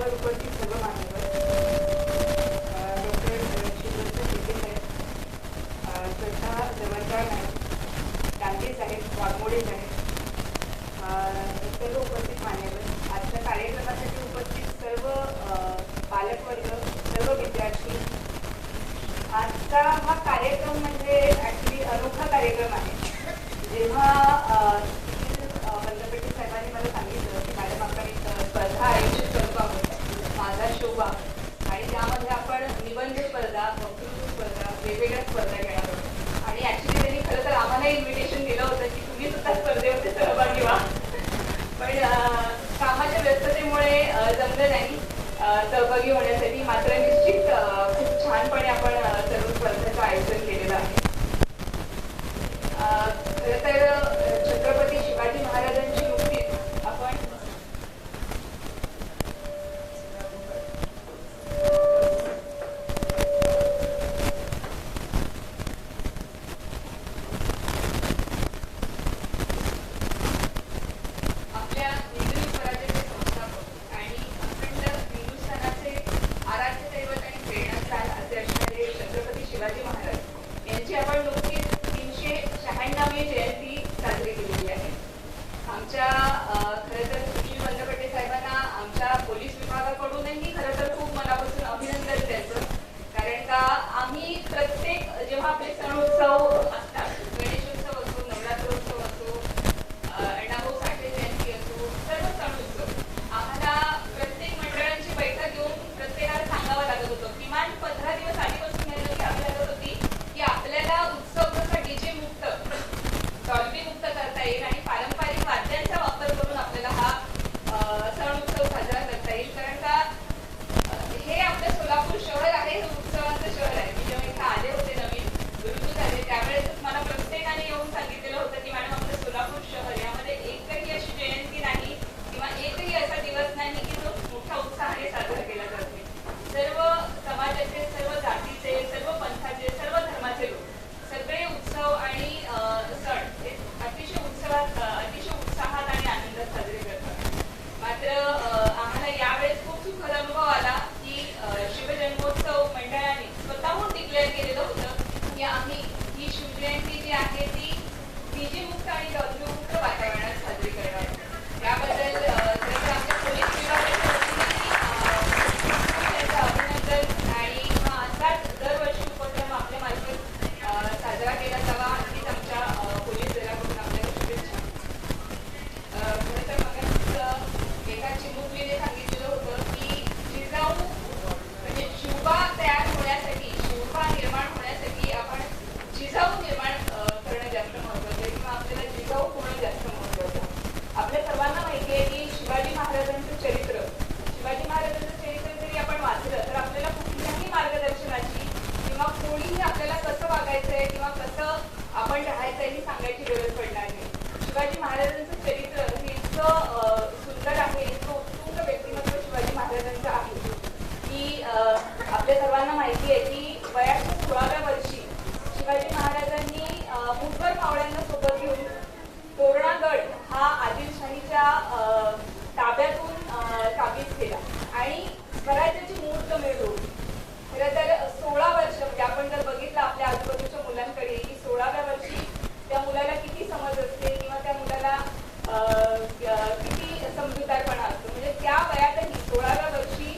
मंचावर उपस्थित सर्व मान्यवर, डॉक्टर श्रीदत्त शेटे साहेब, श्रद्धा जवळकर मॅडम, गांधी साहेब, वाघमोडे साहेब, सर्व उपस्थित मान्यवर, आजच्या कार्यक्रमासाठी उपस्थित सर्व पालकवर्ग, सर्व विद्यार्थी. आजचा हा कार्यक्रम म्हणजे ॲक्च्युली अनोखा कार्यक्रम आहे. जेव्हा वल्लभट्टी साहेबांनी मला सांगितलं की मॅडम आपण एक स्पर्धा आयोजित करतो आहोत, माझा शोभा, आणि त्यामध्ये आपण निबंध स्पर्धा, वक्तृत्व स्पर्धा, वेगवेगळ्या स्पर्धा घेणार आहोत. आणि ॲक्च्युली त्यांनी खरं तर आम्हाला इन्व्हिटेशन दिलं होतं की तुम्ही सुद्धा स्पर्धेमध्ये सहभागी व्हा, पण कामाच्या व्यस्ततेमुळे जमलं नाही सहभागी होण्यासाठी. मात्र निश्चित खूप छानपणे आपण सर्व स्पर्धेचं आयोजन केलेलं आहे. खरं तर छत्रपती शिवाजी महाराजांची नुकतीच आपण आपल्या हिंदू स्वराज्याचे संस्थापक आणि अखंड हिंदुस्थानाचे आराध्य दैवत आणि प्रेरणास्थान असे असणारे छत्रपती शिवाजी महाराज यांची आपण नुकतीच 396वी जयंती साजरी केलेली आहे. आमच्या खरं तर सुशील वल्लभट्टे साहेबांना आमच्या पोलीस विभागाकडूनही खरं तर खूप मनापासून अभिनंदन द्यायचं. कारण का आम्ही प्रत्येक जेव्हा आपले सण उत्सव असतात, गणेशोत्सव असो, नवरात्रोत्सव असो, अण्णाभाऊ साठे जयंती असो, सर्व सण उत्सव आम्हाला प्रत्येक मंडळांची बैठक घेऊन प्रत्येकाला सांगावं लागत होतं. किमान 15 दिवस आधीपासून मेहनत घ्यावी लागत होती की आपल्याला उत्सव कसा डीजे मुक्त, डॉल्बी मुक्त करता येईल आणि पारंपरिक वाद्यांचा वापर करून आपल्याला हा सण उत्सव साजरा करता येईल. कारण का हे आपलं सोलापूर शहर आहे, हे उत्सवाचं शहर आहे. मी जेव्हा इथे आले होते नवीन गुरुजी झाले त्यावेळेस मला प्रत्येकाने येऊन सांगितलेलं होतं की मॅडम आपलं सोलापूर शहर यामध्ये एकही अशी जयंती नाही किंवा एकही असा दिवस नाही की जो मोठ्या उत्साहाने साजरा केला जात नाही. सर्व समाजाचे, सर्व जातीचे, सर्व पंथाचे, सर्व धर्माचे लोक सगळे उत्सव आणि सण हे अतिशय उत्साहात आणि आनंदात साजरे करतात. मात्र आम्हाला यावेळेस खूप सुखद अनुभव आला की शिवजन्मोत्सव मंडळाने स्वतःहून डिक्लेअर केलेलं होतं की आम्ही ही शिवजयंती जी आहे ती डीजे मुक्त आणि डॉल्बी मुक्त वातावरणात साजरी करणार आहोत. याबद्दल आमच्या पोलीस विभागाच्या वतीने अभिनंदन. आणि असाच दरवर्षी उपक्रम आपल्या मार्फत साजरा केला जावा हीच आमच्या पोलीस दलाकडून आपल्याला शुभेच्छा. खरं तर मग एका चिमुकलीने सांगितलेलं होतं की जिजाऊ म्हणजे शिवबा तयार होण्यासाठी, शिवबा निर्माण होण्यासाठी आपण जिजाऊ निर्माण करणं जास्त महत्त्वाचं आहे किंवा आपल्याला जिजाऊ होणं जास्त महत्त्वाचं आहे. आपल्या सर्वांना माहिती आहे की शिवाजी महाराजांचं चरित्र जरी आपण वाचलं तर आपल्याला कुठल्याही मार्गदर्शनाची किंवा कोणीही आपल्याला कसं वागायचंय किंवा कसं आपण राहायचंय हे सांगायची गरज पडणार नाही. शिवाजी महाराजांचं चरित्र हे इतकं सुंदर आहे, इतकं उत्तुंग व्यक्तिमत्व शिवाजी महाराजांचं आहे की आपल्या सर्वांना माहिती आहे की वयाच्या 16व्या वर्षी शिवाजी महाराजांनी मुठभर मावळ्यांना सोबत घेऊन तोरणागड हा आदिलशाहीच्या ताब्यातून काबीज केला आणि स्वराज्याची मूर्त मिळवली. खरं तर 16 वर्ष म्हणजे आपण जर बघितलं आपल्या आजूबाजूच्या मुलांकडे की 16व्या वर्षी त्या मुलाला किती समज असते किंवा त्या मुलाला किती समजूतदारपणा असतो. म्हणजे त्या वयातही 16व्या वर्षी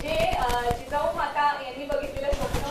जे जिजाऊ माता यांनी बघितलेलं स्वप्न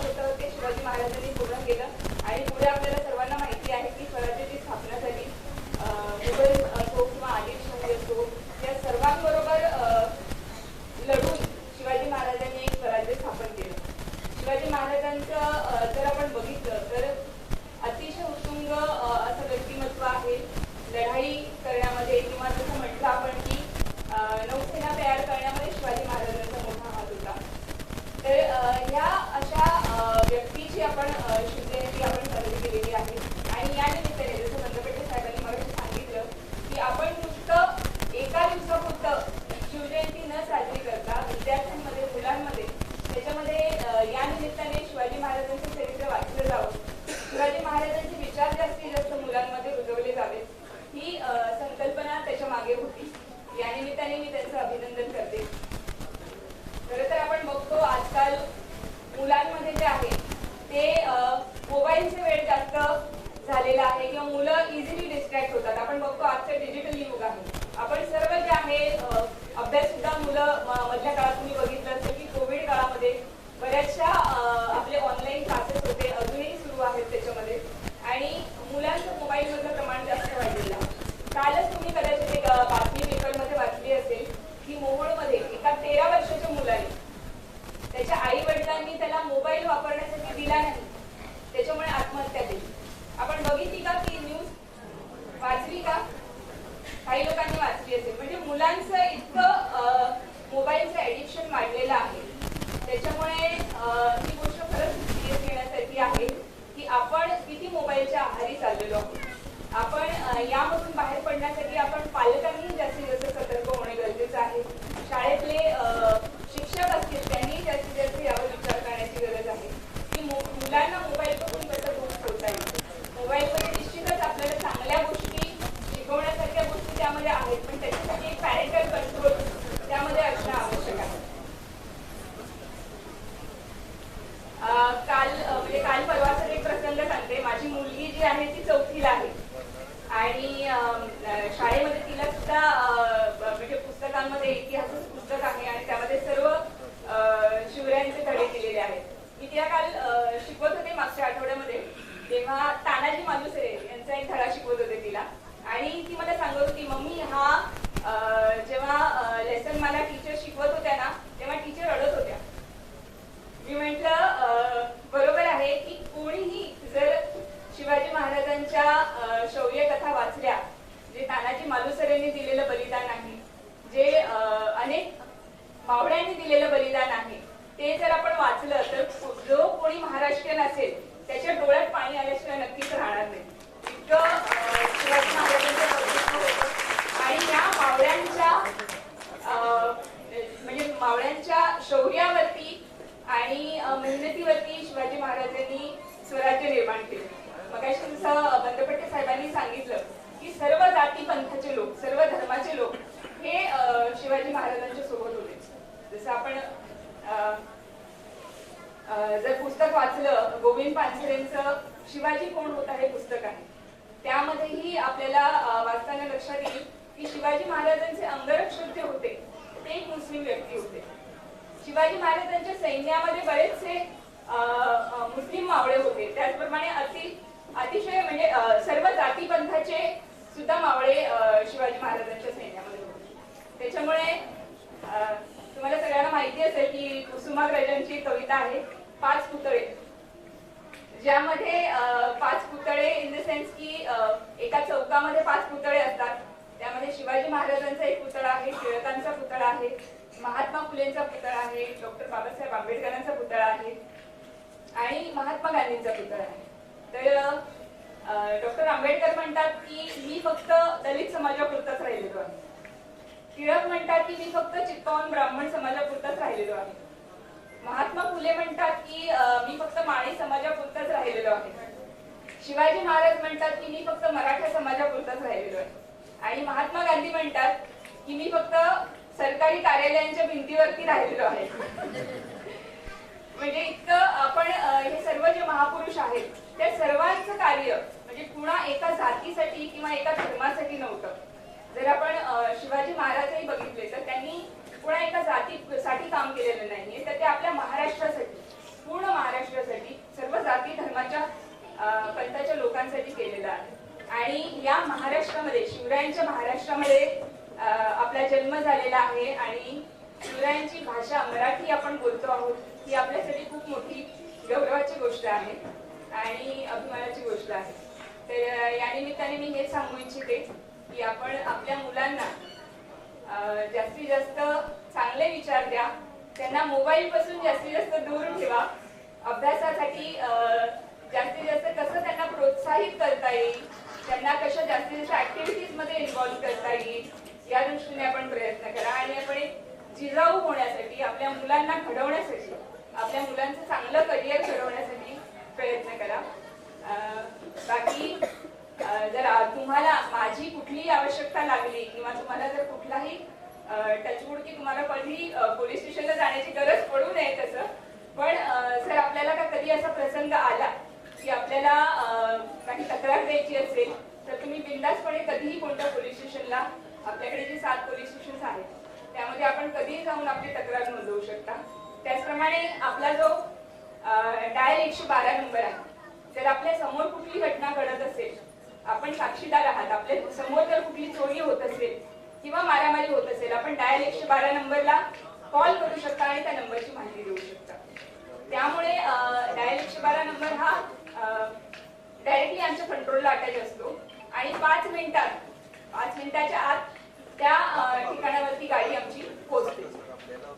शाळांमध्ये जे आहे ते मोबाईलचे वेळ जास्त झालेला आहे किंवा मुलं इझिली डिस्ट्रॅक्ट होतात. आपण बघतो आजचं डिजिटल युग आहे. आपण सर्व जे आहे अभ्यास सुद्धा मुलं मधल्या काळात तुम्ही बघितलं असेल की कोविड काळामध्ये बऱ्याचशा आपले ऑनलाईन क्लासेस होते, अजूनही सुरू आहेत त्याच्यामध्ये, आणि मुलांचं मोबाईलमधलं प्रमाण जास्त वाढलेलं आहे. कालच तुम्ही कदाचित एक बातमी पेपरमध्ये वाचली असेल की मोहोळमध्ये एका 13 वर्षाच्या मुलाने त्याच्या आई वडिलांनी त्याला मोबाईल वापरण्यासाठी दिला नाही, त्याच्यामुळे आत्महत्या केली. आपण बघितली का ती न्यूज? वाचली का? काही लोकांनी वाचली असेल. म्हणजे मुलांचं इतकं मोबाईलचं ऍडिक्शन वाढलेलं आहे. त्याच्यामुळे ही गोष्ट खरंच सिरियस घेण्यासारखी आहे की आपण किती मोबाईलच्या आहारी चाललेलो आहोत. आपण यामधून बाहेर पडण्यासाठी आपण पालकांनी जास्तीत जास्त सतर्क होणे गरजेचं आहे. शाळेतले शिक्षक असतील त्यांनी जास्तीत जास्त यावर विचार करण्याची गरज आहे की मुलांना मोबाईलपासून कसं दूर ठेवता येईल. मोबाईलमध्ये निश्चितच आपल्याला चांगल्या गोष्टी शिकवण्यासारख्या गोष्टी त्यामध्ये आहेत, पण त्याच्यासाठी एक पॅरेंटल कंट्रोल त्यामध्ये असणं आवश्यक आहे. काल परवाचा एक प्रसंग सांगते. माझी मुलगी जी आहे ती 4थीला आहे आणि शाळेमध्ये तिला सुद्धा म्हणजे पुस्तकांमध्ये इतिहासाचं पुस्तक आहे आणि त्यामध्ये सर्व शिवरायांचे धडे दिलेले आहेत. मी तिला काल शिकवत होते मागच्या आठवड्यामध्ये, तेव्हा तानाजी मालुसरे यांचा एक धडा शिकवत होते तिला, आणि ती मला सांगत होती, मम्मी हा जेव्हा लेसन मला टीचर शिकवत होत्या ना तेव्हा टीचर रडत होत्या. मी म्हटलं बरोबर आहे की कोणीही जर शिवाजी महाराजांच्या शौर्य कथा वाचल्या, जे तानाजी मालुसरेंनी दिलेलं बलिदान आहे, जे अनेक मावळ्यांनी दिलेलं बलिदान आहे, ते जर आपण वाचलं तर जो कोणी महाराष्ट्रीयन असेल त्याच्या डोळ्यात पाणी आल्याशिवाय नक्कीच राहणार नाही. इतकं शिवाजी महाराजांचं कर्तृत्व होतं. आणि या मावळ्यांच्या म्हणजे मावळ्यांच्या शौर्यावरती आणि मेहनतीवरती शिवाजी महाराजांनी स्वराज्य निर्माण केले. मगाशी जसं बंदपट्टे साहेबांनी सांगितलं की सर्व जाती पंथाचे लोक, सर्व धर्माचे लोक हे शिवाजी महाराजांच्या सोबत होते. जसं आपण जर पुस्तक वाचलं गोविंद पानसरेंचं शिवाजी कोण होता हे पुस्तक आहे, त्यामध्येही आपल्याला वाचताना लक्षात येईल की शिवाजी महाराजांचे अंगरक्षक जे होते ते एक मुस्लिम व्यक्ती होते. शिवाजी महाराजांच्या सैन्यामध्ये बरेचसे मुस्लिम मावळे होते. त्याचप्रमाणे अतिशय म्हणजे सर्व जाती पंथाचे सुद्धा मावळे शिवाजी महाराजांच्या सैन्यामध्ये होते. त्याच्यामुळे तुम्हाला सगळ्यांना माहिती असेल की कुसुमाग्रजांची कविता आहे 5 पुतळे, ज्यामध्ये 5 पुतळे इन द सेन्स की एका चौकामध्ये 5 पुतळे असतात. त्यामध्ये शिवाजी महाराजांचा एक पुतळा आहे, टिळकांचा पुतळा आहे, महात्मा फुलेंचा पुतळा आहे, डॉक्टर बाबासाहेब आंबेडकरांचा पुतळा आहे आणि महात्मा गांधींचा पुतळा आहे. तर डॉक्टर आंबेडकर म्हणतात की मी फक्त दलित समाजापुरताच राहिलेलो आहे. टिळक म्हणतात की मी फक्त चित्पावन ब्राह्मण समाजापुरताच राहिलेलो आहे. महात्मा फुले म्हणतात की मी फक्त माळी समाजापुरताच राहिलेलो आहे. शिवाजी महाराज म्हणतात की मी फक्त मराठा समाजापुरताच राहिलेलो आहे. आणि महात्मा गांधी म्हणतात की मी फक्त सरकारी कार्यालयांच्या भिंतीवरती राहिलेलो आहे. म्हणजे इतकं आपण हे सर्व जे महापुरुष आहेत त्या सर्वांचं कार्य म्हणजे पुन्हा एका जातीसाठी किंवा एका धर्मासाठी नव्हतं. जर आपण शिवाजी महाराजही बघितले तर त्यांनी पुन्हा एका जातीसाठी काम केलेलं नाहीये, तर ते आपल्या महाराष्ट्रासाठी, पूर्ण महाराष्ट्रासाठी, सर्व जाती धर्माच्या पंथाच्या लोकांसाठी केलेलं आहे. आणि या महाराष्ट्रामध्ये, शिवरायांच्या महाराष्ट्रामध्ये आपला जन्म झालेला आहे आणि शिवरायांची भाषा मराठी आपण बोलतो आहोत, ही आपल्यासाठी खूप मोठी गौरवाची गोष्ट आहे आणि अभिमानाची गोष्ट आहे. तर या निमित्ताने मी हेच सांगू इच्छिते की आपण आपल्या मुलांना जास्तीत जास्त चांगले विचार द्या, त्यांना मोबाईल पासून जास्तीत जास्त दूर ठेवा, अभ्यासासाठी जास्तीत जास्त कसं त्यांना प्रोत्साहित करता येईल, त्यांना कशा जास्तीत जास्त ऍक्टिव्हिटीज मध्ये इन्व्हॉल्व करता येईल या दृष्टीने आपण प्रयत्न करा. आणि आपण एक जिजाऊ होण्यासाठी, आपल्या मुलांना घडवण्यासाठी, आपल्या मुलांचं चांगलं करिअर घडवण्यासाठी प्रयत्न करा. बाकी जर तुम्हाला माझी कुठलीही आवश्यकता लागली किंवा तुम्हाला जर कुठलाही टचवूड की तुम्हाला कधी पोलीस स्टेशनला जाण्याची गरज पडू नये तसं, पण जर आपल्याला कधी असा प्रसंग आला की आपल्याला काही तक्रार द्यायची असेल तर तुम्ही बिनधास्तपणे कधीही कोणत्या पोलीस स्टेशनला, आपल्याकडे जे 7 पोलीस स्टेशन आहेत त्यामध्ये आपण कधीही जाऊन आपली तक्रार नोंदवू शकता. त्याचप्रमाणे आपला जो डायल 112 नंबर आहे, जर आपल्या समोर कुठली घटना घडत असेल, आपण साक्षीदार आहात, आपल्या समोर जर कुठली चोरी होत असेल किंवा मारामारी होत असेल, आपण डायल 112 नंबरला कॉल करू शकता आणि त्या नंबरची माहिती देऊ शकता. त्यामुळे डायल 112 नंबर हा डायरेक्टली आमच्या कंट्रोलला अटॅच असतो आणि 5 मिनिटाच्या आत त्या ठिकाणावरती गाडी आमची पोहोचते.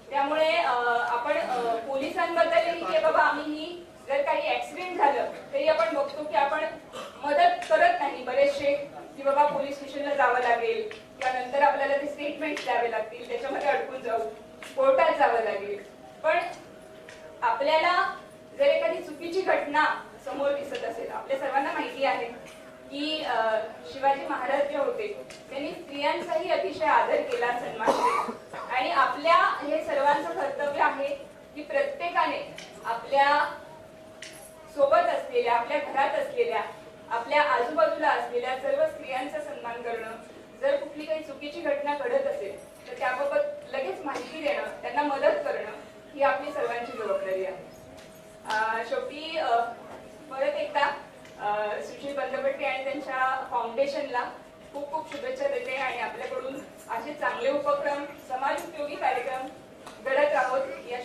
त्यामुळे आपण पोलिसांबद्दलही की बाबा आम्ही जर काही ऍक्सिडेंट झालं तरी आपण बघतो की आपण मदत करत नाही बरेचसे, की बाबा पोलीस स्टेशनला जावं लागेल किंवा नंतर आपल्याला ते स्टेटमेंट द्यावे लागतील, त्याच्यामध्ये अडकून जाऊ, कोर्टात जावं लागेल. पण आपल्याला जर एखादी चुकीची घटना समोर दिसत असेल, आपल्या सर्वांना माहिती आहे की शिवाजी महाराज जे होते त्यांनी स्त्रियांचाही अतिशय आदर केला, सन्मान केला आणि आपल्या हे सर्वांचं कर्तव्य आहे की प्रत्येकाने आपल्या सोबत असलेल्या, आपल्या घरात असलेल्या, आपल्या आजूबाजूला असलेल्या सर्व स्त्रियांचा सन्मान करणं. जर कुठली काही चुकीची घटना घडत असेल तर त्याबाबत लगेच माहिती देणं, त्यांना मदत करणं ही आपली सर्वांची जबाबदारी आहे. शेवटी परत एकदा सुशील बंदपट्टे आणि त्यांच्या फाउंडेशनला खूप खूप शुभेच्छा देते आणि आपल्याकडून असे चांगले उपक्रम, समाज उपयोगी कार्यक्रम घडत राहोत या